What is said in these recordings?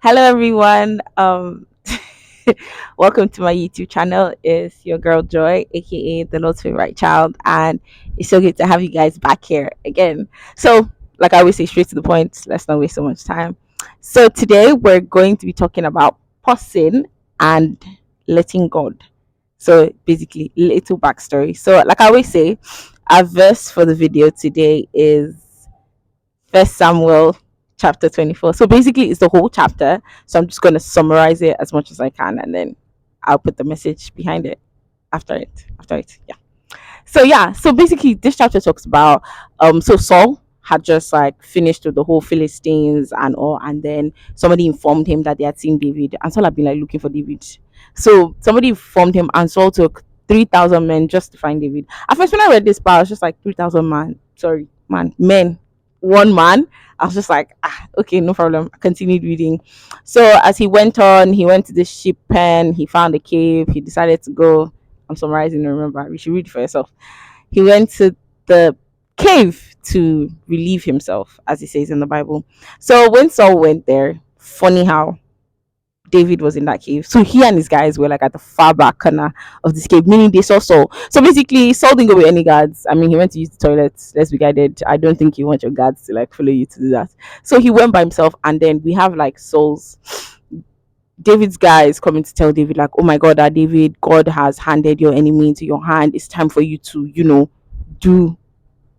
Hello everyone. Welcome to my YouTube channel. It's your girl Joy, aka the Lord's favorite child, and it's so good to have you guys back here again. So, like I always say, straight to the point. Let's not waste so much time. So today we're going to be talking about pausing and letting God. So basically, little backstory. So, like I always say, our verse for the video today is First Samuel chapter 24. So basically, it's the whole chapter. So I'm just going to summarize it as much as I can, and then I'll put the message behind it after it. After it, yeah. So yeah. So basically, this chapter talks about So Saul had just like finished with the whole Philistines and all, and then somebody informed him that they had seen David, and Saul had been like looking for David. So somebody informed him, and Saul took 3,000 men just to find David. At first, when I read this part, I was just like 3,000 man. Sorry, man, men, one man. I was just like, okay, no problem. I continued reading. So as he went on, he went to the sheep pen. He found a cave. He decided to go. I'm summarizing. Remember, you should read for yourself. He went to the cave to relieve himself, as it says in the Bible. So when Saul went there, funny how David was in that cave. So he and his guys were like at the far back corner of this cave, meaning they saw Saul. So basically, Saul didn't go with any guards. I mean, he went to use the toilets. Let's be guided. I don't think you want your guards to like follow you to do that. So he went by himself, and then we have like Saul's David's guys coming to tell David, like, oh my God, that David, God has handed your enemy into your hand. It's time for you to, do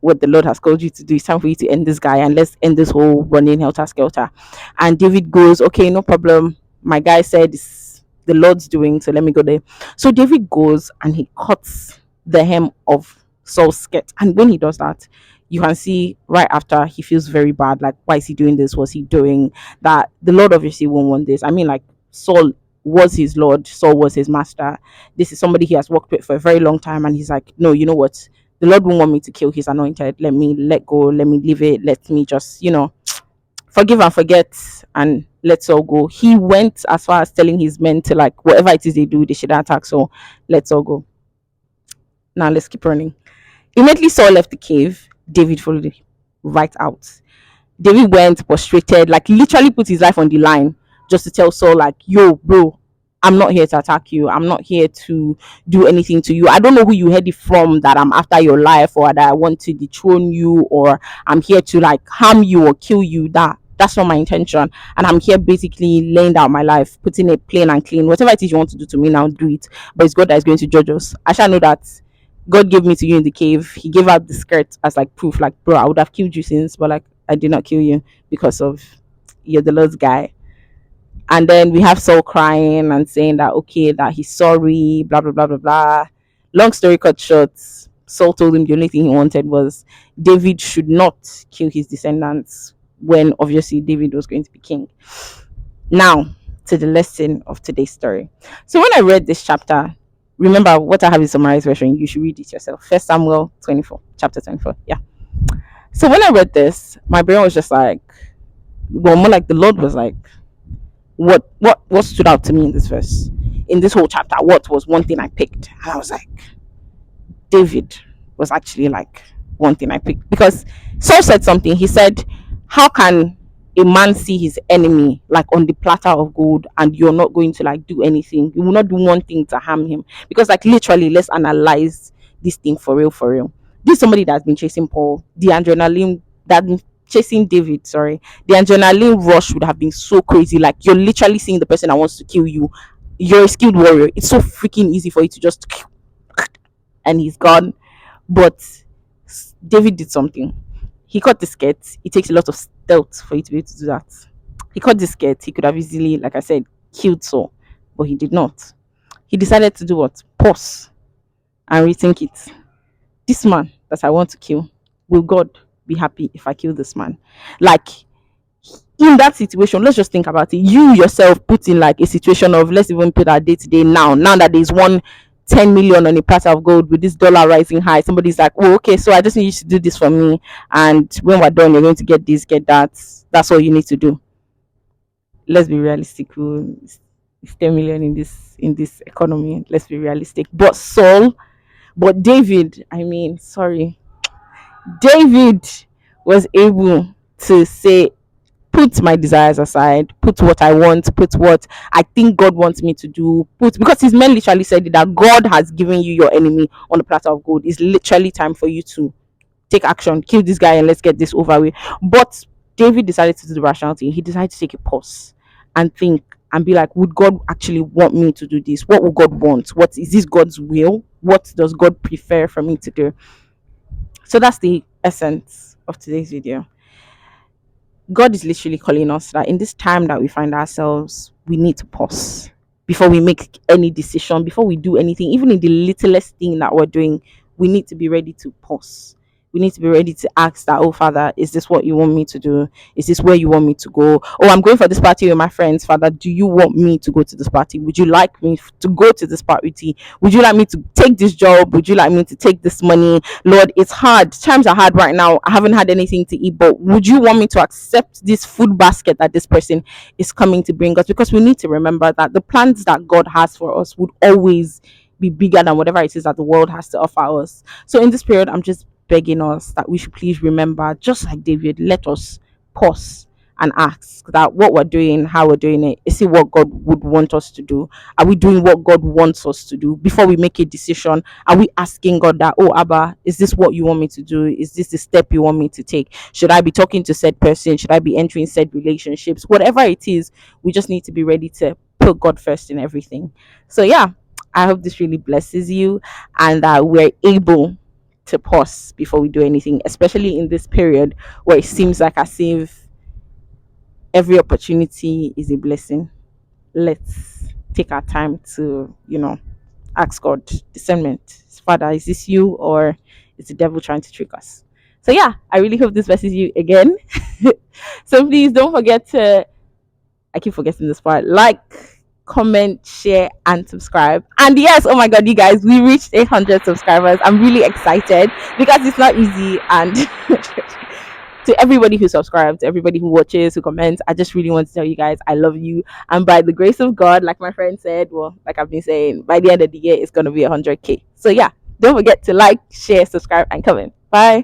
what the Lord has called you to do. It's time for you to end this guy and let's end this whole running helter skelter. And David goes, okay, no problem. My guy said it's the Lord's doing, so let me go there. So David goes and he cuts the hem of Saul's skirt. And when he does that, you can see right after he feels very bad. Like, why is he doing this? Was he doing that? The Lord obviously won't want this. I mean, like, Saul was his Lord, Saul was his master. This is somebody he has worked with for a very long time. And he's like, no, you know what? The Lord won't want me to kill his anointed. Let me let go. Let me leave it. Let me just, forgive and forget and let's all go. He went as far as telling his men to like whatever it is they do, they should attack. So let's all go. Now let's keep running. Immediately Saul left the cave. David followed him right out. David went prostrated, like literally put his life on the line just to tell Saul, like, yo, bro, I'm not here to attack you. I'm not here to do anything to you. I don't know who you heard it from that I'm after your life or that I want to dethrone you or I'm here to like harm you or kill you. That's not my intention. And I'm here basically laying down my life, putting it plain and clean. Whatever it is you want to do to me now, do it. But it's God that is going to judge us. I shall know that God gave me to you in the cave. He gave out the skirt as like proof, like, bro, I would have killed you since, but like I did not kill you because of you're the Lord's guy. And then we have Saul crying and saying that okay, that he's sorry, blah blah blah blah blah. Long story cut short, Saul told him the only thing he wanted was David should not kill his descendants when obviously David was going to be king. Now to the lesson of today's story. So when I read this chapter, remember what I have in summarized version, you should read it yourself. First Samuel 24, chapter 24. Yeah. So when I read this, my brain was just like, well, more like the Lord was like, what stood out to me in this verse, in this whole chapter? What was one thing I picked? And I was like, David was actually like one thing I picked because Saul said something. He said, how can a man see his enemy like on the platter of gold and you're not going to like do anything? You will not do one thing to harm him. Because like literally, let's analyze this thing for real, for real. This is somebody that's been chasing Paul. The adrenaline that chasing David, sorry. The adrenaline rush would have been so crazy. Like you're literally seeing the person that wants to kill you. You're a skilled warrior. It's so freaking easy for you to just and he's gone. But David did something. He cut the skirt. It takes a lot of stealth for you to be able to do that. He cut the skirt. He could have easily, like I said, killed Saul, but he did not. He decided to do what? Pause and rethink it. This man that I want to kill, will God be happy if I kill this man? Like in that situation, let's just think about it. You yourself put in like a situation of, let's even put our day to day now that there's 10 million on a platter of gold with this dollar rising high. Somebody's like, oh, okay, so I just need you to do this for me. And when we're done, you're going to get this, get that. That's all you need to do. Let's be realistic. It's 10 million in this economy. Let's be realistic. But David, I mean, sorry. David was able to say put my desires aside, put what I want, put what I think God wants me to do, put, because his men literally said it, that God has given you your enemy on the platter of gold. It's literally time for you to take action, kill this guy, and let's get this over with. But David decided to do the rational thing. He decided to take a pause and think and be like, would God actually want me to do this? What would God want? What is this God's will? What does God prefer for me to do? So that's the essence of today's video. God is literally calling us that in this time that we find ourselves, we need to pause before we make any decision, before we do anything, even in the littlest thing that we're doing. We need to be ready to pause. We need to be ready to ask that, oh Father, is this what you want me to do? Is this where you want me to go? Oh, I'm going for this party with my friends. Father, do you want me to go to this party? Would you like me to go to this party? Would you like me to take this job? Would you like me to take this money? Lord, it's hard. Times are hard right now. I haven't had anything to eat, but would you want me to accept this food basket that this person is coming to bring us? Because we need to remember that the plans that God has for us would always be bigger than whatever it is that the world has to offer us. So in this period, I'm just begging us that we should please remember, just like David, let us pause and ask that what we're doing, how we're doing it, is it what God would want us to do? Are we doing what God wants us to do? Before we make a decision, are we asking God that, oh Abba, is this what you want me to do? Is this the step you want me to take? Should I be talking to said person? Should I be entering said relationships? Whatever it is, we just need to be ready to put God first in everything. So yeah, I hope this really blesses you and that we're able to pause before we do anything, especially in this period where it seems like as if every opportunity is a blessing. Let's take our time to, ask God discernment. Father, is this you or is the devil trying to trick us? So yeah, I really hope this blesses you again. So please don't forget to, I keep forgetting this part, like, comment, share, and subscribe. And yes, oh my god, you guys, we reached 800 subscribers. I'm really excited because it's not easy. And to everybody who subscribes, to everybody who watches, who comments, I just really want to tell you guys I love you. And by the grace of God, like my friend said, well, like I've been saying, by the end of the year, it's going to be 100K. So yeah, don't forget to like, share, subscribe, and comment. Bye.